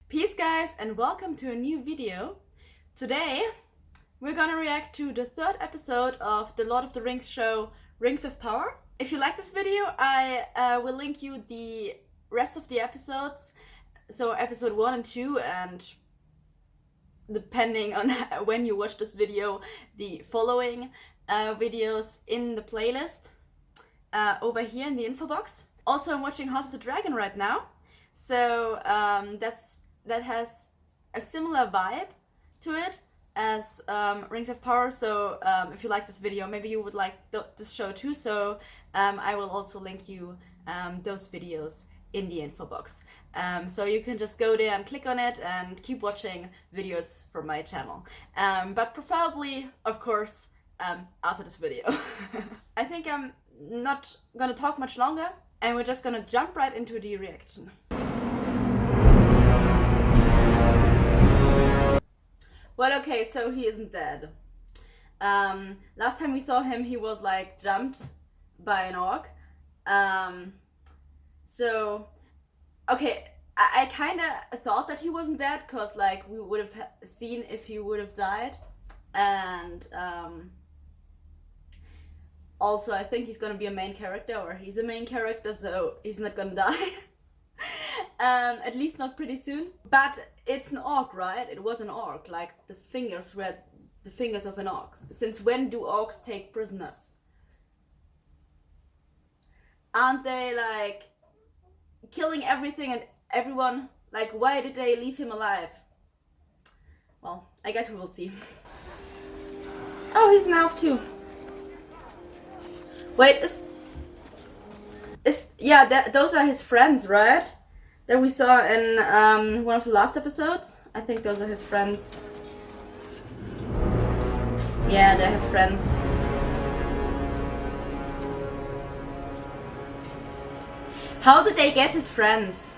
Peace guys and welcome to a new video. Today we're gonna react to the third episode of the Lord of the Rings show Rings of Power. If you like this video, I will link you the rest of the episodes, so episode 1 and 2, and depending on when you watch this video, the following videos in the playlist over here in the info box. Also, I'm watching House of the Dragon right now, so that has a similar vibe to it as Rings of Power. So if you like this video, maybe you would like this show too. So I will also link you those videos in the info box. So you can just go there and click on it and keep watching videos from my channel. But preferably, of course, after this video. I think I'm not gonna talk much longer, and we're just gonna jump right into the reaction. Well, okay, so he isn't dead. Last time we saw him, he was like jumped by an orc. So, okay, I kind of thought that he wasn't dead, because like we would have seen if he would have died. And also I think he's gonna be a main character, or he's a main character, so he's not gonna die. At least not pretty soon. But it's an orc, right? It was an orc. Like, the fingers were the fingers of an orc. Since when do orcs take prisoners? Aren't they like killing everything and everyone? Like, why did they leave him alive? Well, I guess we will see. Oh, he's an elf too. Wait, yeah, those are his friends, right? That we saw in one of the last episodes. I think those are his friends. Yeah, they're his friends. How did they get his friends?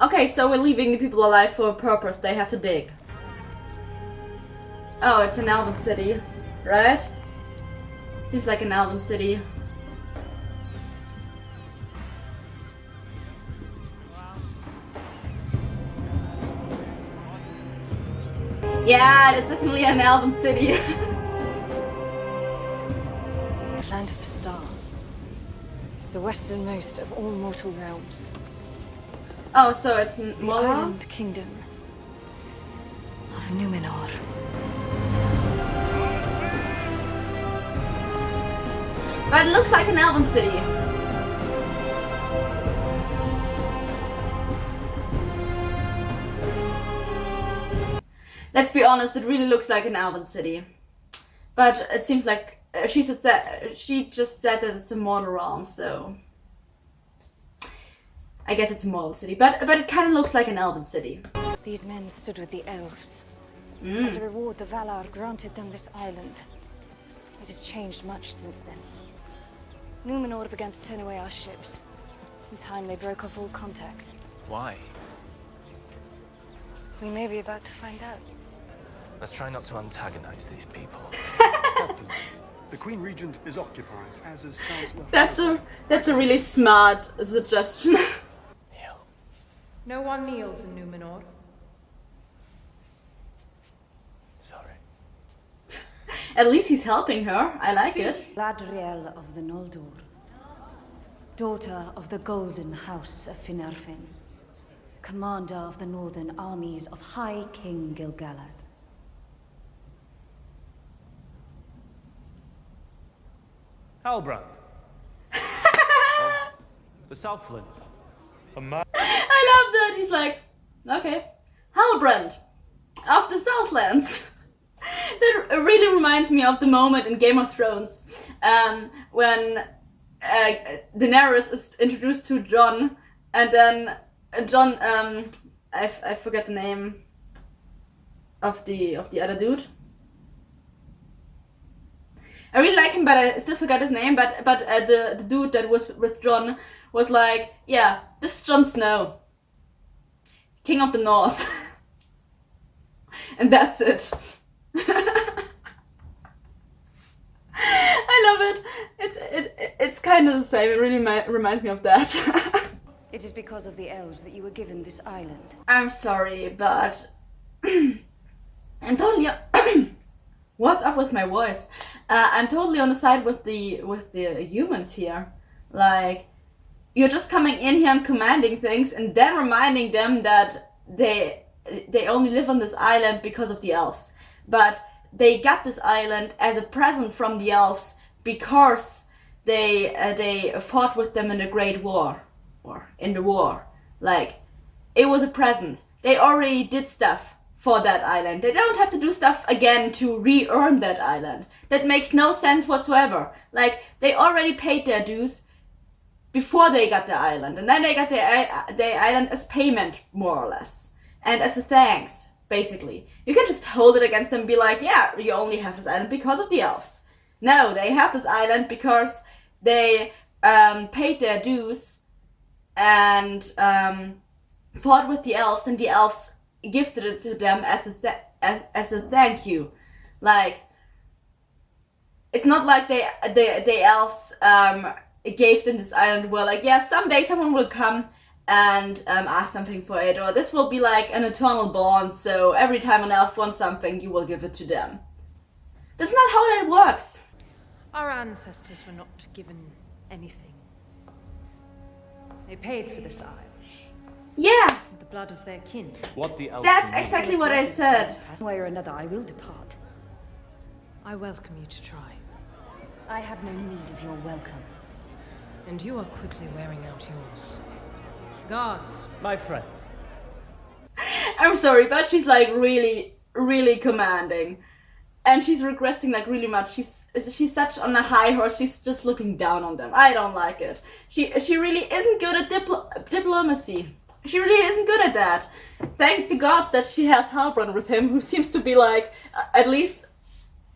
Okay, so we're leaving the people alive for a purpose. They have to dig. Oh, it's an elven city, right? Seems like an elven city. Yeah, it's definitely an elven city. Land of Star, the westernmost of all mortal realms. Oh, so it's The Mordor? island kingdom of Numenor. But it looks like an elven city. Let's be honest, it really looks like an elven city. But it seems like she just said that it's a mortal realm, so I guess it's a mortal city. But it kind of looks like an elven city. These men stood with the elves. Mm. As a reward, the Valar granted them this island. It has changed much since then. Numenor began to turn away our ships. In time, they broke off all contact. Why? We may be about to find out. Let's try not to antagonize these people. Captain, the Queen Regent is occupied, as is Chancellor. That's a really smart suggestion. Kneel. No one kneels in Numenor. Sorry. At least he's helping her. I like it. Gladriel of the Noldor, daughter of the Golden House of Finarfin, commander of the northern armies of High King Gil-galad. Halbrand. The Southlands. A man. I love that. He's like, okay, Halbrand of the Southlands. That really reminds me of the moment in Game of Thrones when Daenerys is introduced to Jon, and then Jon, I forget the name of the other dude. I really like him, but I still forgot his name. But the dude that was with Jon was like, yeah, this is Jon Snow, King of the North, and that's it. I love it. it's kind of the same. It really reminds me of that. It is because of the elves that you were given this island. I'm sorry, but I'm totally. What's up with my voice? I'm totally on the side with the humans here. Like, you're just coming in here and commanding things, and then reminding them that they only live on this island because of the elves. But they got this island as a present from the elves because they fought with them in the Great War, or in the war. Like, it was a present. They already did stuff for that island. They don't have to do stuff again to re-earn that island. That makes no sense whatsoever. Like, they already paid their dues before they got the island, and then they got their island as payment, more or less, and as a thanks, basically. You can just hold it against them and be like, yeah, you only have this island because of the elves. No, they have this island because they paid their dues and fought with the elves, and the elves gifted it to them as a thank you. Like, it's not like the elves gave them this island. Well, like, yeah, someday someone will come and ask something for it, or this will be like an eternal bond, so every time an elf wants something, you will give it to them. That's not how that works. Our ancestors were not given anything. They paid for this isle. Yeah, With the blood of their kin. What the elves that's need. exactly what I said. One way or another, I will depart. I welcome you to try. I have no need of your welcome. And you are quickly wearing out yours. Guards, My friend. I'm sorry, but she's like really, really commanding. And she's regressing like really much. She's such on a high horse, she's just looking down on them. I don't like it. She really isn't good at diplomacy. She really isn't good at that. Thank the gods that she has Halbrand with him, who seems to be like, at least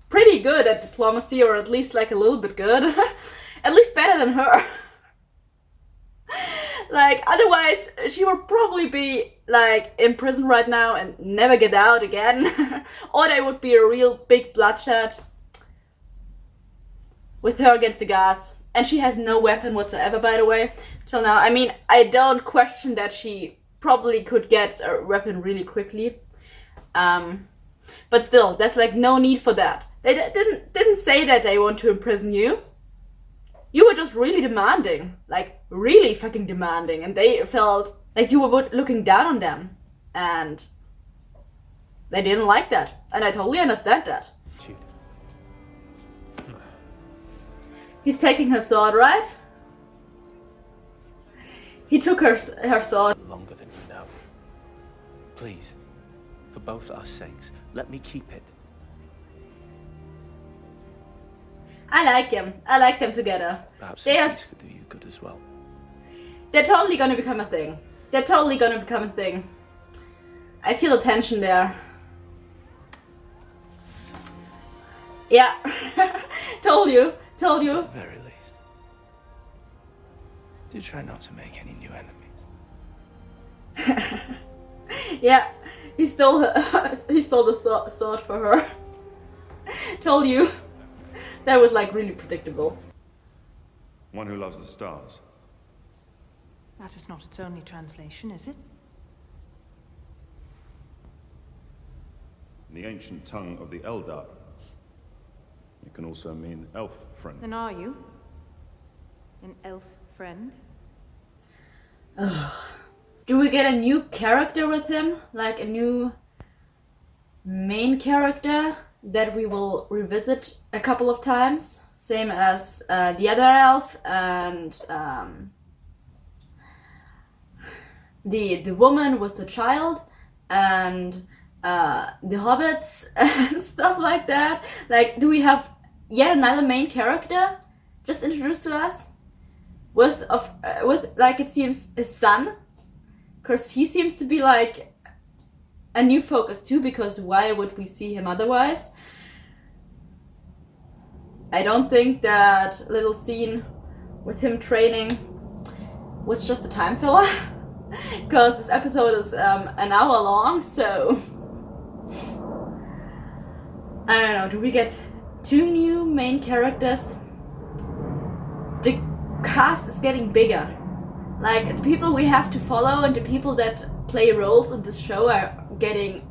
pretty good at diplomacy, or at least like a little bit good. At least better than her. Like, otherwise she would probably be like in prison right now and never get out again. Or there would be a real big bloodshed with her against the guards. And she has no weapon whatsoever, by the way, till now. I mean, I don't question that she probably could get a weapon really quickly. But still, there's like no need for that. They didn't say that they want to imprison you. You were just really demanding, like really fucking demanding, and they felt like you were looking down on them, and they didn't like that, and I totally understand that. Shoot. He's taking her sword, right? He took her sword. Longer than you know. Please, for both our sakes, let me keep it. I like him. I like them together. Perhaps They the are, peace could do you good as well. they're totally gonna become a thing. They're totally gonna become a thing. I feel the tension there. Yeah. Told you. At the very least, do try not to make any new enemies. Yeah. He stole the sword for her. Told you. That was like really predictable. One who loves the stars. that is not its only translation, is it? In the ancient tongue of the Eldar, it can also mean elf friend. Then are you? An elf friend? Do we get a new character with him? Like a new main character that we will revisit a couple of times? Same as the other elf and the woman with the child and the hobbits and stuff like that. Like, do we have yet another main character just introduced to us? With like, it seems his son, because he seems to be like a new focus too, because why would we see him otherwise? I don't think that little scene with him training was just a time filler, because this episode is an hour long, so I don't know, do we get 2 new main characters? the cast is getting bigger. Like, the people we have to follow and the people that play roles in this show are getting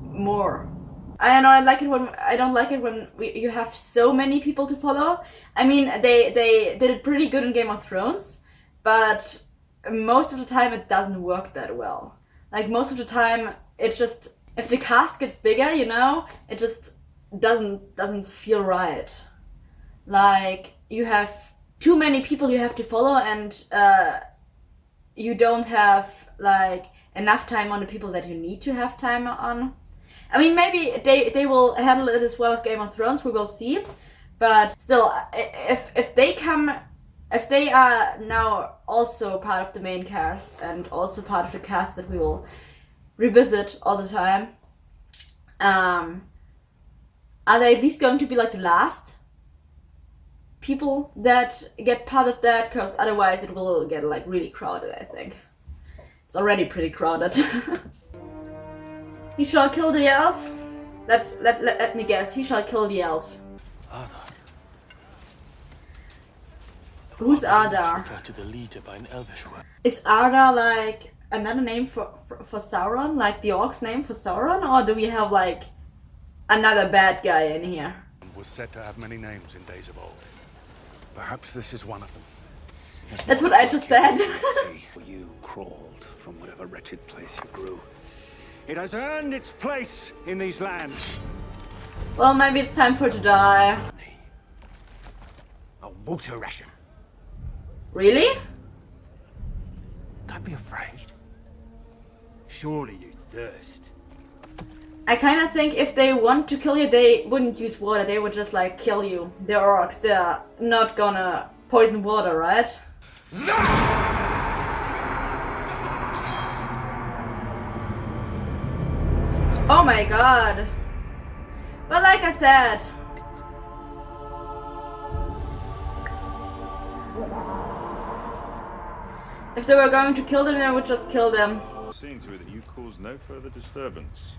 more. I don't know, I don't like it when you have so many people to follow. I mean, they did it pretty good in Game of Thrones, but most of the time it doesn't work that well. Like, most of the time it's just, if the cast gets bigger, you know, it just doesn't feel right. Like, you have too many people you have to follow, and you don't have like enough time on the people that you need to have time on. I mean, maybe they will handle it as well as Game of Thrones, we will see. But still, if they are now also part of the main cast and also part of the cast that we will revisit all the time, are they at least going to be like the last people that get part of that? Because otherwise it will get like really crowded, I think. It's already pretty crowded. He shall kill the elf? Let me guess, he shall kill the elf. Adar. Who's Adar? Referred to the leader by an elvish word. Is Adar like another name for Sauron? Like the orc's name for Sauron? Or do we have like another bad guy in here? Was said to have many names in days of old. Perhaps this is one of them. That's what I just said. You crawled from whatever wretched place you grew. It has earned its place in these lands. Well, maybe it's time for it to die. A water ration. Really? Don't be afraid. Surely you thirst. I kind of think if they want to kill you, they wouldn't use water. They would just like kill you. They're orcs. They're not gonna poison water, right? Oh my god. But like I said, if they were going to kill them, they would just kill them. Seeing to it that you cause no further disturbance.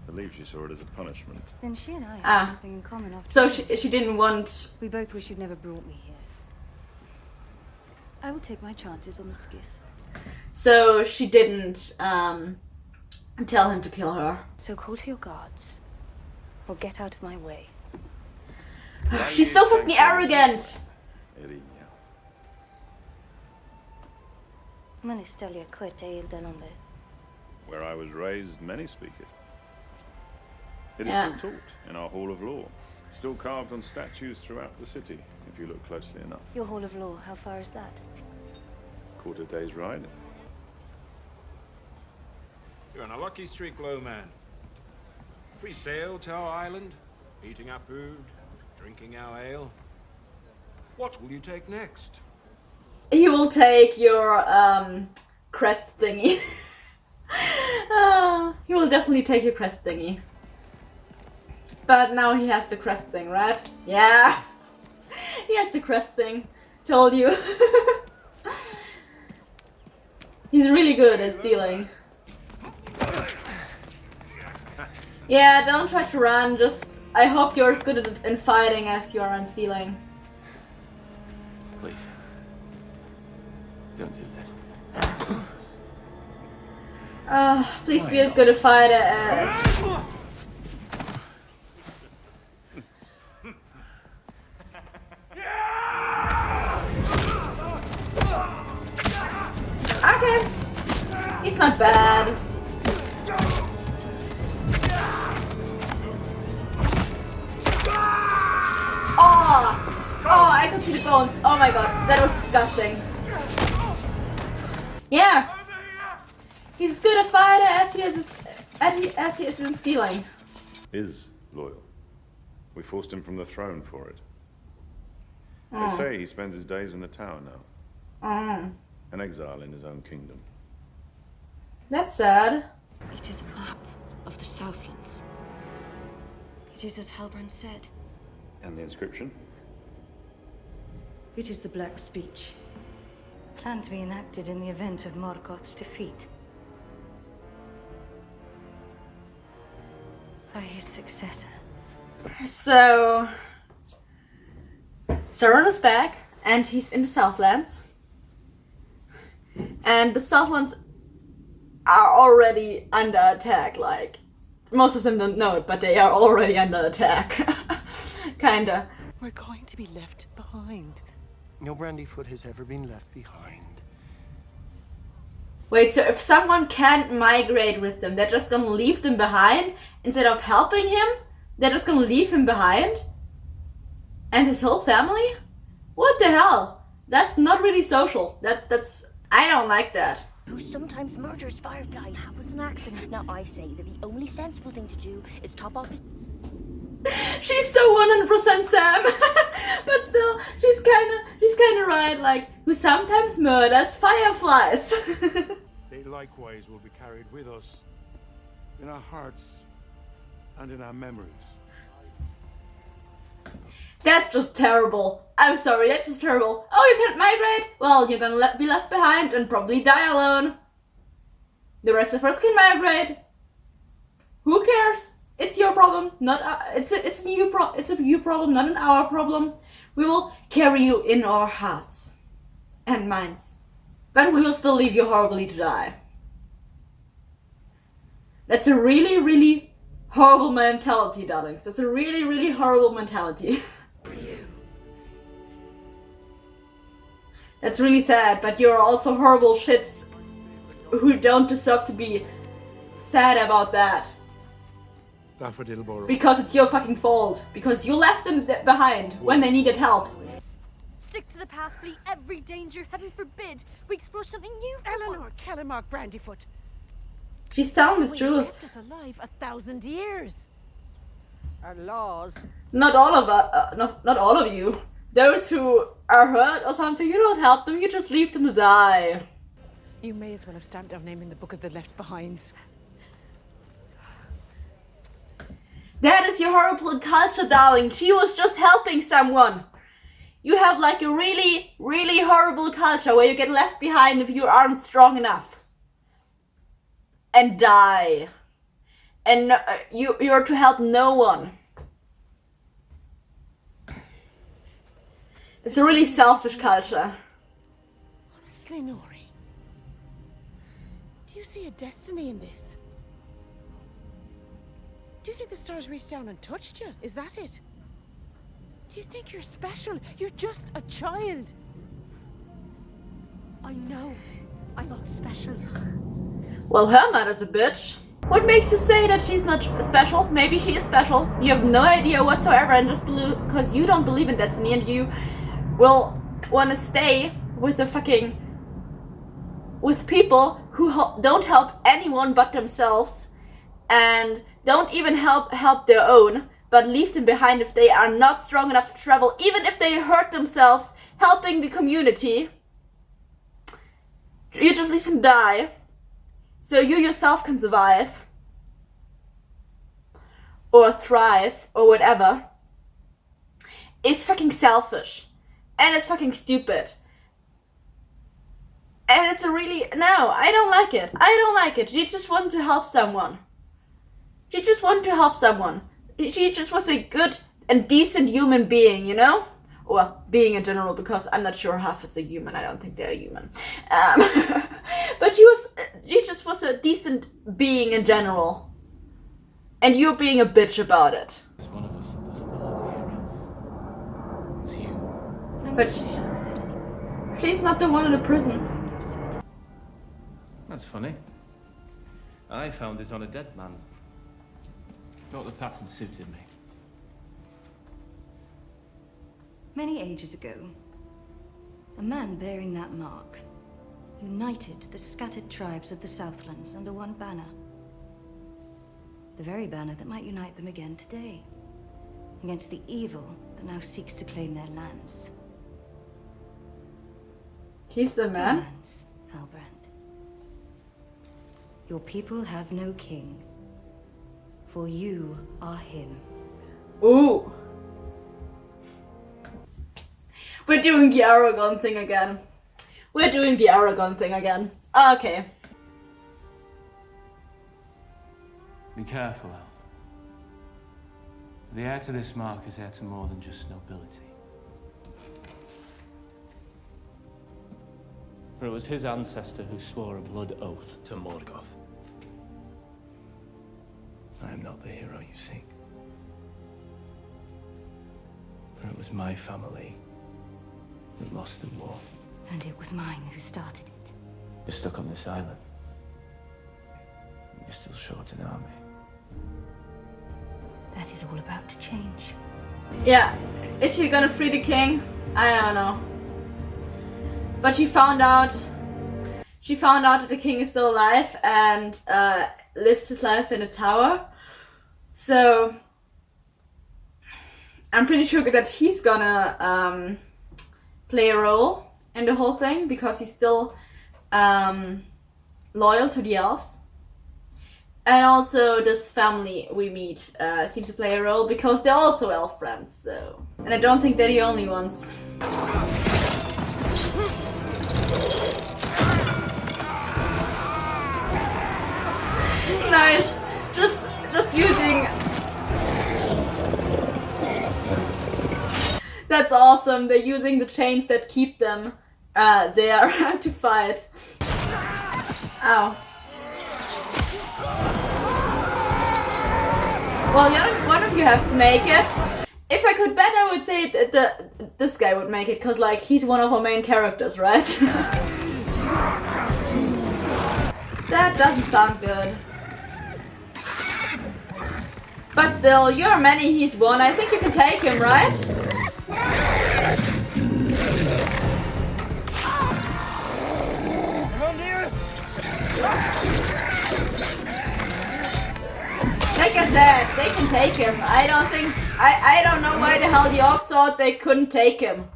I believe she saw it as a punishment. Then she and I have something in common. So she didn't want... We both wish you'd never brought me here. I will take my chances on the skiff. So she didn't tell him to kill her. So call to your guards, or get out of my way. She's so fucking arrogant! Manistelia quete il denonde. Where I was raised, many speak it. It is still taught in our Hall of Law. Still carved on statues throughout the city, if you look closely enough. Your Hall of Law, how far is that? Quarter day's ride. You're on a lucky streak, low man. Free sail to our island, eating our food, drinking our ale. What will you take next? He will take your crest thingy. He will definitely take your crest thingy. But now he has the crest thing, right? Yeah! He has the crest thing. Told you. He's really good at stealing. Yeah, don't try to run, just... I hope you're as good in fighting as you are in stealing. Please. Don't do this. Please be as good a fighter as... Okay. He's not bad. Oh, I could see the bones. Oh my god, that was disgusting. Yeah. He's as good a fighter as he is in stealing. Is loyal. We forced him from the throne for it. They say he spends his days in the tower now. An exile in his own kingdom. That's sad. It is a map of the Southlands. It is as Halbrand said. And the inscription? It is the Black Speech. Planned to be enacted in the event of Morgoth's defeat. By his successor. So Sauron is back, and he's in the Southlands. And the Southlands are already under attack, like, most of them don't know it, but they are already under attack. Kinda. We're going to be left behind. No Brandyfoot has ever been left behind. Wait, so if someone can't migrate with them, they're just gonna leave them behind? Instead of helping him, they're just gonna leave him behind? And his whole family? What the hell? That's not really social. That's I don't like that. Who sometimes murders fireflies. That was an accident. Now I say that the only sensible thing to do is top off his... She's so 100% Sam. But still, she's kinda right, like, who sometimes murders fireflies. They likewise will be carried with us in our hearts and in our memories. That's just terrible. I'm sorry, that's just terrible. Oh, you can't migrate? Well, you're gonna be left behind and probably die alone. The rest of us can migrate. Who cares? It's your problem, not it's a you problem, not an our problem. We will carry you in our hearts and minds, but we will still leave you horribly to die. That's a really, really horrible mentality, darlings. That's a really, really horrible mentality. That's really sad, but you're also horrible shits who don't deserve to be sad about that. Because it's your fucking fault. Because you left them behind when they needed help. Stick to the path, flee every danger, heaven forbid. We explore something new. Eleanor Kellermark Brandyfoot. She's telling the truth. Kept us alive 1,000 years. Our laws. Not all of us. Not all of you. Those who are hurt or something, you don't help them. You just leave them to die. You may as well have stamped our name in the book of the left behinds. That is your horrible culture, darling. She was just helping someone. You have like a really, really horrible culture where you get left behind if you aren't strong enough. And die. And you're to help no one. It's a really selfish culture. Honestly, Nori, do you see a destiny in this? Do you think the stars reached down and touched you? Is that it? Do you think you're special? You're just a child. I know. I'm not special. Well, her mother's a bitch. What makes you say that she's not special? Maybe she is special. You have no idea whatsoever, and just because you don't believe in destiny and you will want to stay with with people who don't help anyone but themselves and don't even help their own, but leave them behind if they are not strong enough to travel, even if they hurt themselves helping the community. You just leave them die, so you yourself can survive, or thrive, or whatever. It's fucking selfish, and it's fucking stupid. And it's a really, no, I don't like it. I don't like it. She just wanted to help someone. She just wanted to help someone. She just was a good and decent human being, you know? Well, being in general, because I'm not sure Harfoots are human. I don't think they're human. But she just was a decent being in general. And you're being a bitch about it. There's one of us that doesn't belong here. It's you. But she's not the one in the prison. That's funny. I found this on a dead man. Thought the pattern suited me. Many ages ago, a man bearing that mark united the scattered tribes of the Southlands under one banner. The very banner that might unite them again today, against the evil that now seeks to claim their lands. He's the man? Lands, Halbrand. Your people have no king, for you are him. Ooh. We're doing the Aragon thing again. We're doing the Aragon thing again. Okay. Be careful, Al. The heir to this mark is heir to more than just nobility. For it was his ancestor who swore a blood oath to Morgoth. I am not the hero you seek. For it was my family that lost in war. And it was mine who started it. You're stuck on this island. You're still short an army. That is all about to change. Yeah, is she gonna free the king? I don't know. But she found out that the king is still alive and lives his life in a tower. So I'm pretty sure that he's gonna play a role in the whole thing because he's still loyal to the elves. And also this family we meet seems to play a role because they're also elf friends, so. And I don't think they're the only ones. Nice! Just using... That's awesome, they're using the chains that keep them there to fight. Ow. Well, one of you has to make it. If I could bet, I would say that this guy would make it, because, like, he's one of our main characters, right? That doesn't sound good. But still, you're many, he's one. I think you can take him, right? Like I said, they can take him. I don't know why the hell the orcs thought they couldn't take him.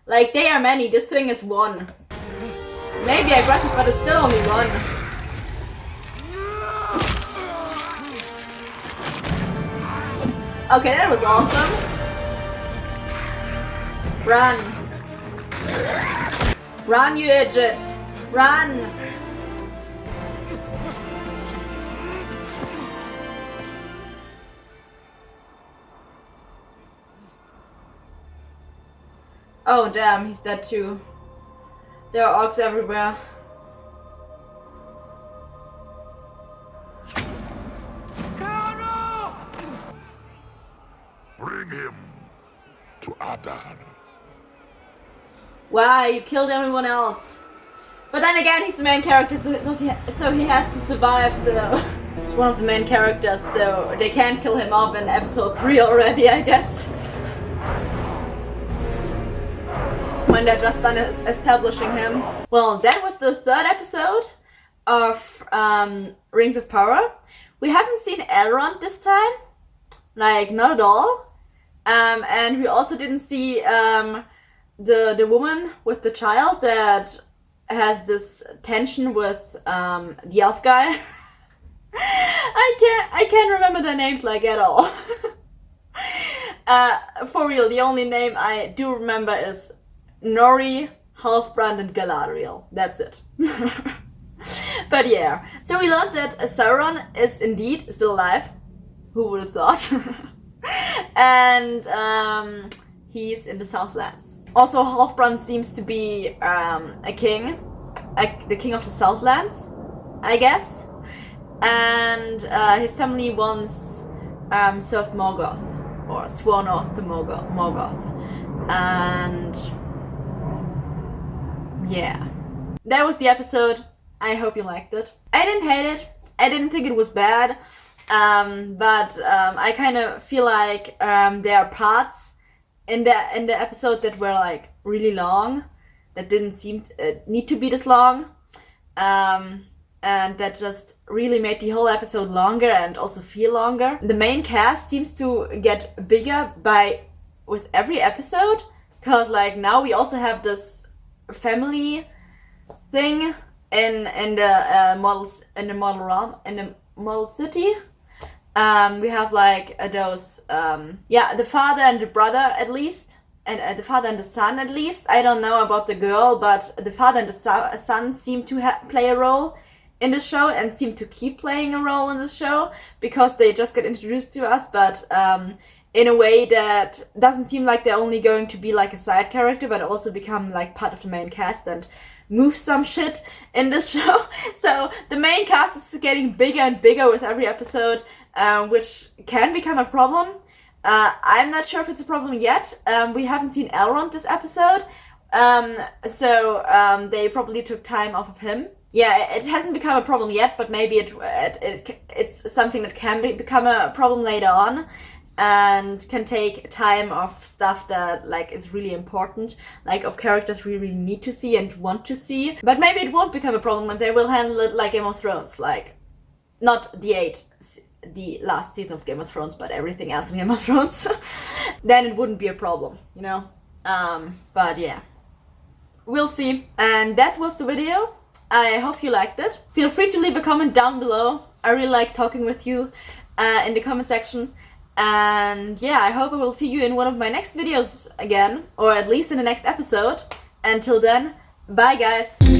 Like, they are many, this thing is one. Maybe aggressive, but it's still only one. Okay, that was awesome. Run. Run, you idiot. Run. Oh damn, he's dead too. There are orcs everywhere. Bring him to Adar. Wow, you killed everyone else. But then again, he's the main character, so he has to survive, so... He's one of the main characters, so they can't kill him off in episode 3 already, I guess. When they're just done establishing him. Well, that was the third episode of Rings of Power. We haven't seen Elrond this time. Like, not at all. And we also didn't see the woman with the child that has this tension with the elf guy. I can't remember their names like at all. For real, the only name I do remember is Nori, Halfbrand, and Galadriel. That's it. But yeah, so we learned that Sauron is indeed still alive. Who would have thought? And he's in the Southlands. Also, Halfbrand seems to be a king, the king of the Southlands, I guess. And his family once served Morgoth, or sworn oath to Morgoth. And yeah, that was the episode. I hope you liked it. I didn't hate it. I didn't think it was bad. But I kind of feel like there are parts in the episode that were like really long, that didn't seem to, need to be this long, and that just really made the whole episode longer and also feel longer. The main cast seems to get bigger with every episode, because like now we also have this family thing in the model city. We have like those the father and the brother at least, and the father and the son at least. I don't know about the girl, but the father and the son seem to play a role in the show and seem to keep playing a role in the show, because they just get introduced to us, but in a way that doesn't seem like they're only going to be like a side character, but also become like part of the main cast and move some shit in this show. So the main cast is getting bigger and bigger with every episode, which can become a problem. I'm not sure if it's a problem yet. We haven't seen Elrond this episode, so they probably took time off of him. Yeah, it hasn't become a problem yet, but maybe it's something that can become a problem later on, and can take time off stuff that like is really important, like of characters we really need to see and want to see. But maybe it won't become a problem and they will handle it like Game of Thrones, like not the last season of Game of Thrones, but everything else in Game of Thrones. Then it wouldn't be a problem, you know. But yeah, we'll see. And that was the video. I hope you liked it. Feel free to leave a comment down below. I really like talking with you in the comment section. And yeah, I hope I will see you in one of my next videos again, or at least in the next episode. Until then, bye guys!